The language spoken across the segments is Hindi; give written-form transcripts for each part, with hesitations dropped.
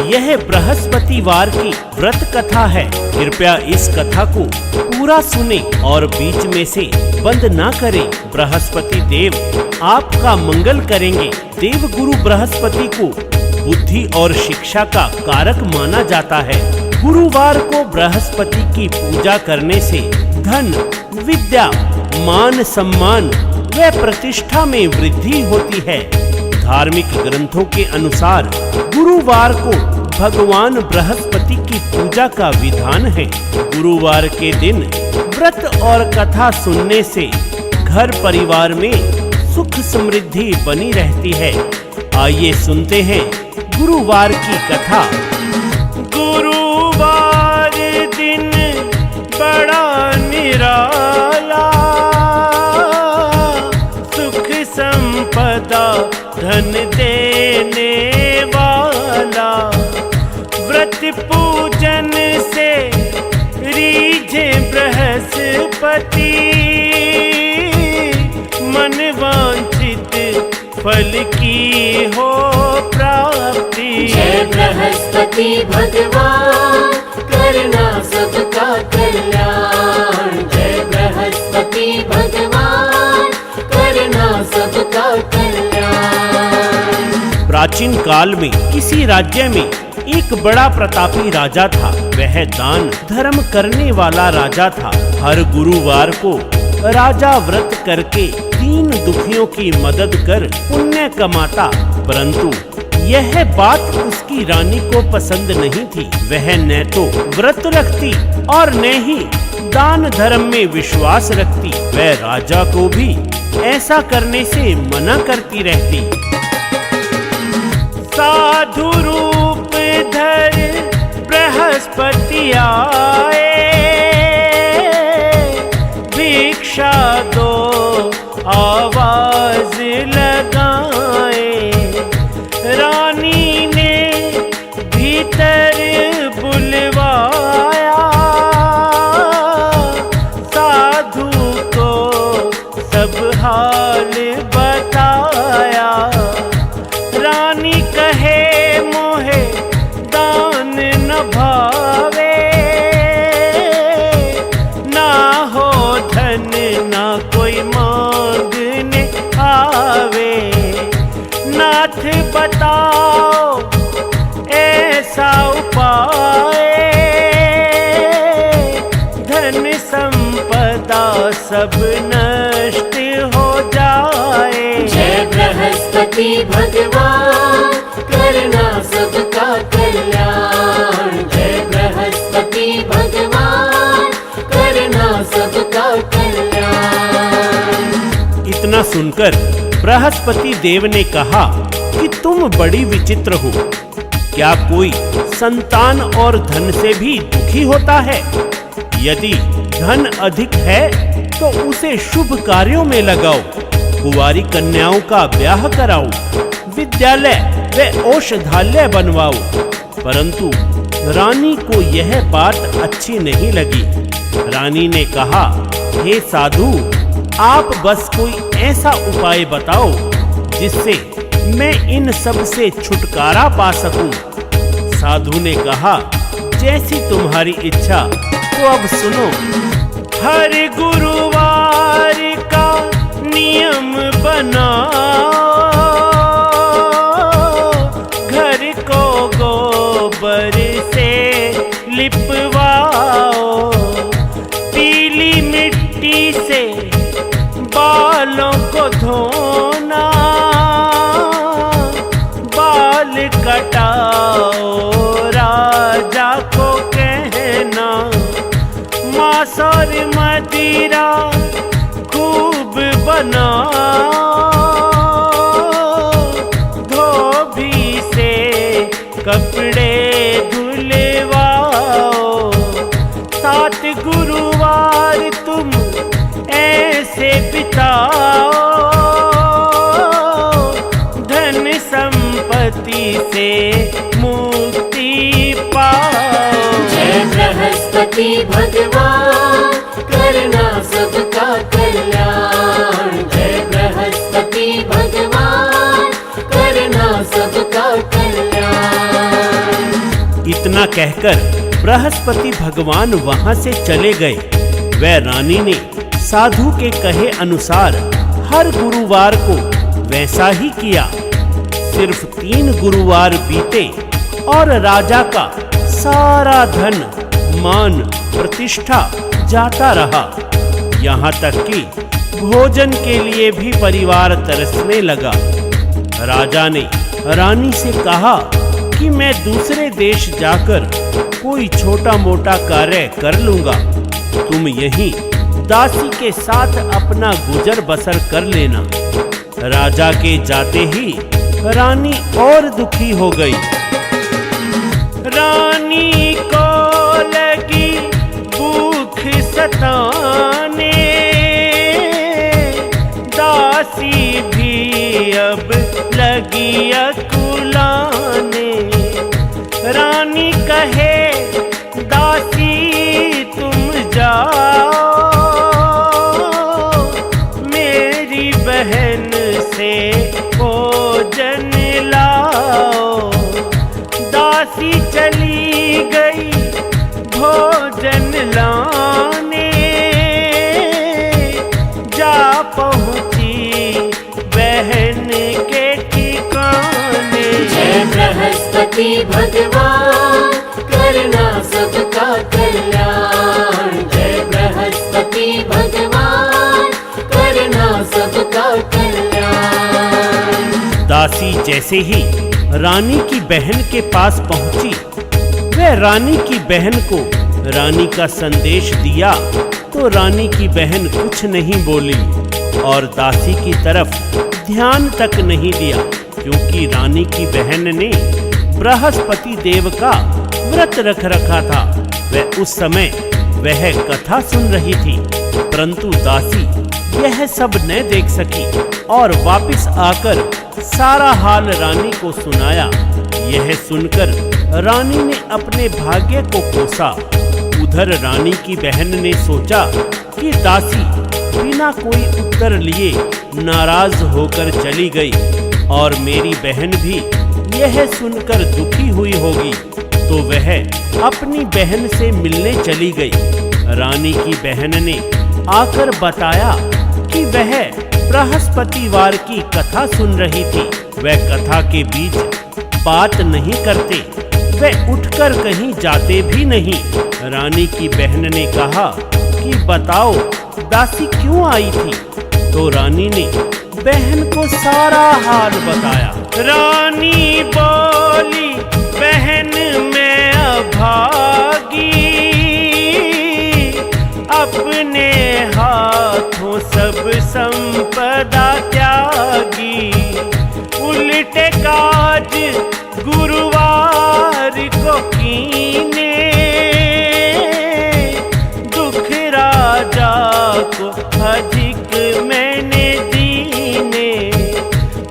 यह बृहस्पतिवार की व्रत कथा है। कृपया इस कथा को पूरा सुने और बीच में से बंद ना करें। बृहस्पति देव आपका मंगल करेंगे। देव गुरु बृहस्पति को बुद्धि और शिक्षा का कारक माना जाता है। गुरुवार को बृहस्पति की पूजा करने से धन, विद्या, मान सम्मान व प्रतिष्ठा में वृद्धि होती है। धार्मिक ग्रंथों के अनुसार गुरुवार को भगवान बृहस्पति की पूजा का विधान है। गुरुवार के दिन व्रत और कथा सुनने से घर परिवार में सुख समृद्धि बनी रहती है। आइए सुनते हैं गुरुवार की कथा। गुरुवार दिन बड़ा निराला, सुख संपदा धन देने वाला। व्रत पूजन से रीझे बृहस्पति, मन वांछित फल की हो प्राप्ति। जय बृहस्पति भगवान, करना सबका कल्याण। जय बृहस्पति भगवान, करना सबका कल्याण। प्राचीन काल में किसी राज्य में एक बड़ा प्रतापी राजा था। वह दान धर्म करने वाला राजा था। हर गुरुवार को राजा व्रत करके 3 दुखियों की मदद कर पुण्य कमाता, परंतु यह बात उसकी रानी को पसंद नहीं थी। वह न तो व्रत रखती और न ही दान धर्म में विश्वास रखती। वह राजा को भी ऐसा करने से मना करती रहती। साधु रूप धर बृहस्पति आए, भिक्षा दो आवाज लगाए। रानी ने भीतर बुलवाया, साधु को सब हाल बताया। रानी कहे मोहे दान न भावे, ना हो धन ना कोई मांगने आवे। नाथ बताओ ऐसा उपाय, धन संपदा सब नष्ट हो जाए। जय बृहस्पति भगवान, करना सबका कल्याण। जय बृहस्पति भगवान, करना सबका कल्याण। इतना सुनकर बृहस्पति देव ने कहा कि तुम बड़ी विचित्र हो। क्या कोई संतान और धन से भी दुखी होता है? यदि धन अधिक है तो उसे शुभ कार्यों में लगाओ, कुंवारी कन्याओं का ब्याह कराओ, विद्यालय व औषधालय बनवाओ। परंतु रानी को यह बात अच्छी नहीं लगी। रानी ने कहा, हे साधु, आप बस कोई ऐसा उपाय बताओ जिससे मैं इन सब से छुटकारा पा सकूं। साधु ने कहा, जैसी तुम्हारी इच्छा। तो अब सुनो। हर गुरुवार का नियम बनाओ, घर को गोबर से लिपवाओ। पीली मिट्टी से बालों को धोना, बाल कटाओ राजा को कहना। मांस और मदिरा खूब बनाओ, धोबी से कपड़े धुलवाओ। 7 गुरुवार तुम ऐसे बिताओ, धन संपत्ति से मुक्ति पाओ। जय बृहस्पति भगवान, करना सबका कल्याण। जय बृहस्पति भगवान, करना सबका कल्याण। इतना कहकर बृहस्पति भगवान वहां से चले गए। वह रानी ने साधु के कहे अनुसार हर गुरुवार को वैसा ही किया। सिर्फ 3 गुरुवार बीते और राजा का सारा धन, मान, प्रतिष्ठा जाता रहा। यहाँ तक कि भोजन के लिए भी परिवार तरसने लगा। राजा ने रानी से कहा कि मैं दूसरे देश जाकर कोई छोटा मोटा कार्य कर लूंगा, तुम यहीं दासी के साथ अपना गुजर बसर कर लेना। राजा के जाते ही रानी और दुखी हो गई। रानी को लगी भूख सताने, दासी भी अब लगी अकुलाने। रानी कहे दासी तुम जाओ, मेरी बहन से भोजन लाओ। दासी चली गई भोजन लाने, जा पहुंची बहन के ठिकाने। जय बृहस्पति भगवान करना सबका कल्याण। जय बृहस्पति भगवान करना सबका कल्याण। दासी जैसे ही रानी की बहन के पास पहुंची, वह रानी की बहन को रानी का संदेश दिया तो रानी की बहन कुछ नहीं बोली और दासी की तरफ ध्यान तक नहीं दिया, क्योंकि रानी की बहन ने बृहस्पति देव का व्रत रख रखा था। वह उस समय वह कथा सुन रही थी, परंतु दासी यह सब न देख सकी और वापस आकर सारा हाल रानी को सुनाया। यह सुनकर रानी ने अपने भाग्य को कोसा। उधर रानी की बहन ने सोचा कि दासी बिना कोई उत्तर लिए नाराज होकर चली गई और मेरी बहन भी यह सुनकर दुखी हुई होगी, तो वह अपनी बहन से मिलने चली गई। रानी की बहन ने आकर बताया कि वह बृहस्पतिवार की कथा सुन रही थी। वह कथा के बीच बात नहीं करते, वह उठकर कहीं जाते भी नहीं। रानी की बहन ने कहा कि बताओ दासी क्यों आई थी, तो रानी ने बहन को सारा हाल बताया। रानी बोली बहन मैं अभागी, अपने हाथों सब संपदा त्यागी। उल्टे काज गुरुवार को कीने, दुख राजा को अधिक मैंने दीने।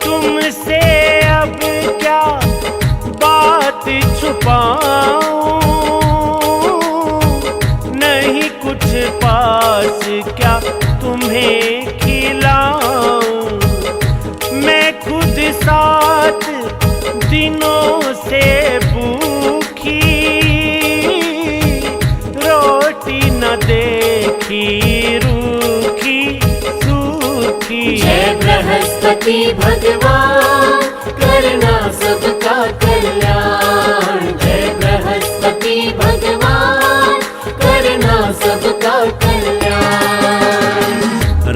तुमसे अब क्या बात छुपाऊं, नहीं कुछ पास क्या तुम्हें खिलाऊं। मैं खुद 7 दिनों से भूखी, रोटी न देखी रूखी सूखी। जय बृहस्पति भगवान करना सबका कल्याण। जय बृहस्पति भगवान करना सबका कल्याण।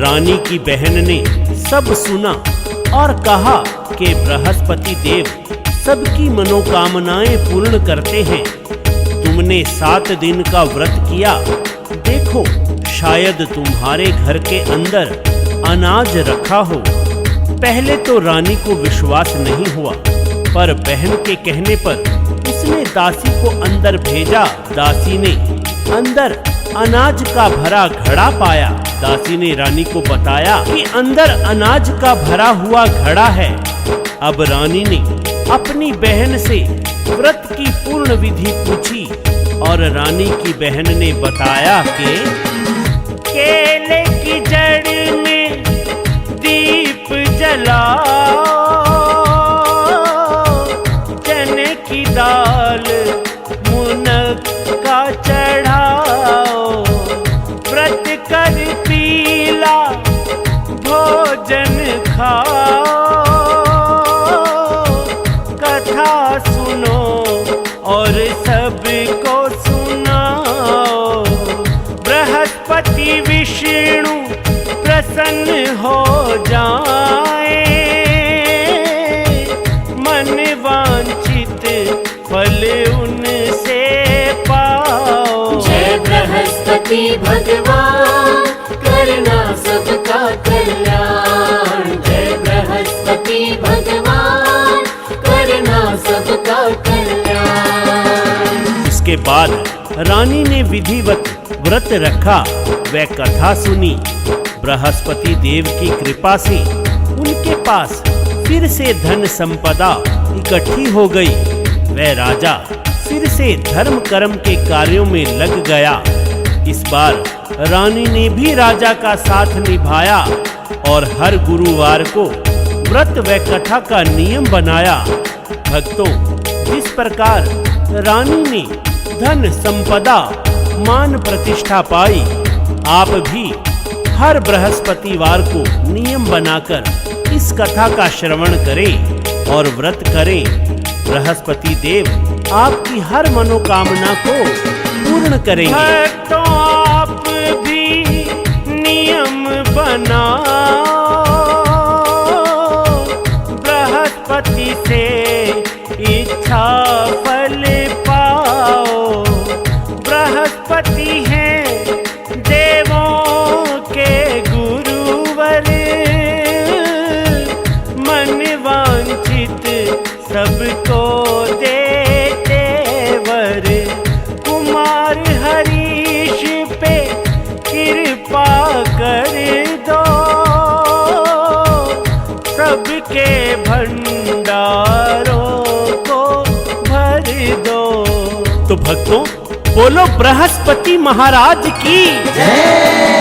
रानी की बहन ने सब सुना और कहा कि बृहस्पति देव सबकी मनोकामनाएं पूर्ण करते हैं। तुमने 7 दिन का व्रत किया, देखो शायद तुम्हारे घर के अंदर अनाज रखा हो। पहले तो रानी को विश्वास नहीं हुआ, पर बहन के कहने पर उसने दासी को अंदर भेजा। दासी ने अंदर अनाज का भरा घड़ा पाया। दासी ने रानी को बताया कि अंदर अनाज का भरा हुआ घड़ा है। अब रानी ने अपनी बहन से व्रत की पूर्ण विधि पूछी और रानी की बहन ने बताया कि केले की जड़ में दीप जलाओ, चने की दाल खाओ, कथा सुनो और सबको सुनाओ। बृहस्पति विष्णु प्रसन्न हो जाए, मन वांछित फल उनसे पाओ। जय बृहस्पति भगवान, करना सबका कल्याण। जय बृहस्पति भगवान, करना सबका कल्याण। इसके बाद रानी ने विधिवत व्रत रखा व कथा सुनी। बृहस्पति देव की कृपा से उनके पास फिर से धन संपदा इकट्ठी हो गई। वह राजा फिर से धर्म कर्म के कार्यों में लग गया। इस बार रानी ने भी राजा का साथ निभाया और हर गुरुवार को व्रत व कथा का नियम बनाया। भक्तों, जिस प्रकार रानी ने धन संपदा मान प्रतिष्ठा पाई, आप भी हर बृहस्पतिवार को नियम बनाकर इस कथा का श्रवण करें और व्रत करें। बृहस्पति देव आपकी हर मनोकामना को पूर्ण करेंगे। भक्तों, आप भी नियम बनाओ, बृहस्पति से इच्छा फल पाओ। बृहस्पति हैं देवों के गुरुवर, मन वांछित सबको देते वर। कुमार हरीश पे कृपा कर दो, सबके भंडारों को भर दो। तो भक्तों, बोलो बृहस्पति महाराज की जय।